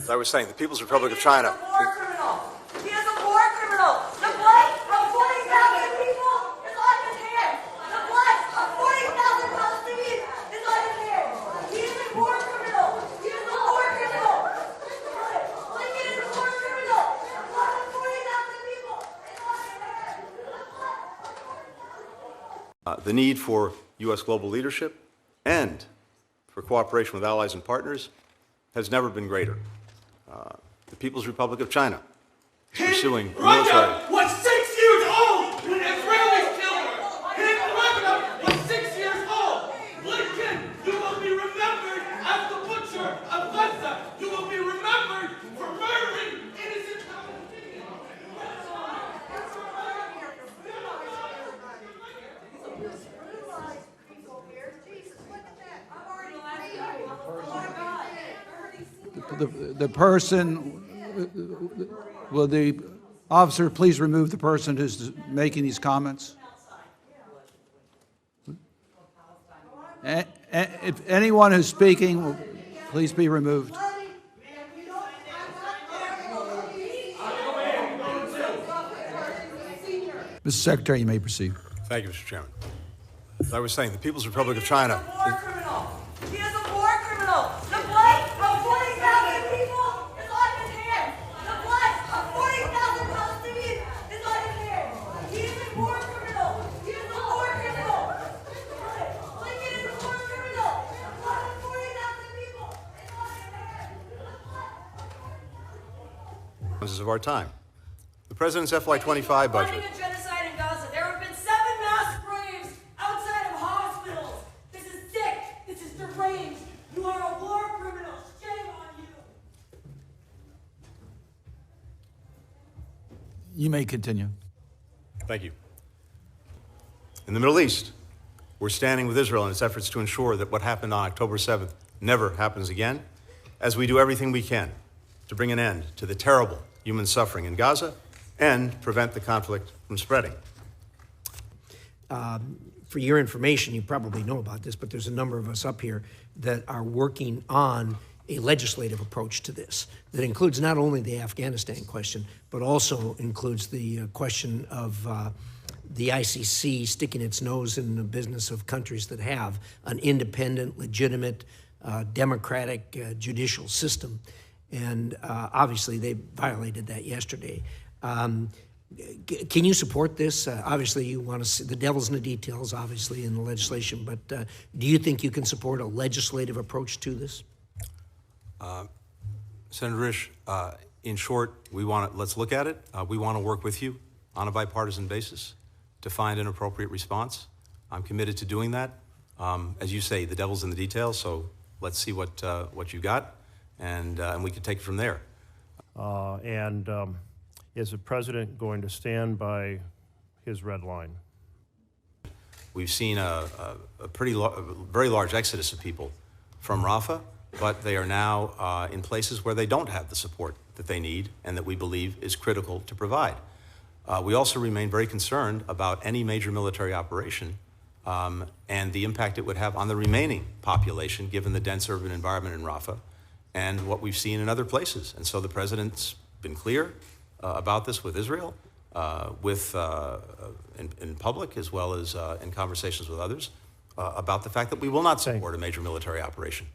As I was saying, the People's Republic of China. He is a war criminal. He is a war criminal. The blood of 40,000 people is on his hands. The blood of 40,000 Palestinians is on his hands. He is a war criminal. He is a war criminal. He is a war criminal. The blood of 40,000 people is on his hands. The need for U.S. global leadership and for cooperation with allies and partners has never been greater. The People's Republic of China is pursuing military. Russia was 6 years old when Israelis killed her. Russia was 6 years old. Blinken, you will be remembered as the butcher of Gaza. You will be remembered for murdering innocent Palestinians. The person, will the officer please remove the person who's making these comments? If anyone who's speaking, please be removed. Mr. Secretary, you may proceed. Thank you, Mr. Chairman. As I was saying, the People's Republic of China. He is a war criminal. He is a war criminal. The blood of 40,000 people is on his hands. The blood of 40,000 Palestinians is on his hands. He is a war criminal. He is a war criminal. Blinken is a war criminal. The blood of 40,000 people is on his hands. Of our time. The President's FY25 budget. Funding a genocide in Gaza. There have been 7 mass graves outside of hospitals. This is sick. This is deranged. You are a war criminal. Shame on you. You may continue. Thank you. In the Middle East, we're standing with Israel in its efforts to ensure that what happened on October 7th never happens again, as we do everything we can to bring an end to the terrible human suffering in Gaza and prevent the conflict from spreading. For your information, you probably know about this, but there's a number of us up here that are working on a legislative approach to this that includes not only the Afghanistan question, but also includes the question of the ICC sticking its nose in the business of countries that have an independent, legitimate, democratic judicial system. And obviously, they violated that yesterday. Can you support this? Obviously, you want to see the devil's in the details, obviously, in the legislation, but do you think you can support a legislative approach to this? Senator Risch, in short, let's look at it. We want to work with you on a bipartisan basis to find an appropriate response. I'm committed to doing that. As you say, the devil's in the details, so let's see what you got, and we can take it from there. Is the president going to stand by his red line? We've seen a very large exodus of people from Rafah, but they are now in places where they don't have the support that they need and that we believe is critical to provide. We also remain very concerned about any major military operation and the impact it would have on the remaining population, given the dense urban environment in Rafah and what we've seen in other places. And so the president's been clear about this with Israel, in public as well as in conversations with others, about the fact that we will not support a major military operation.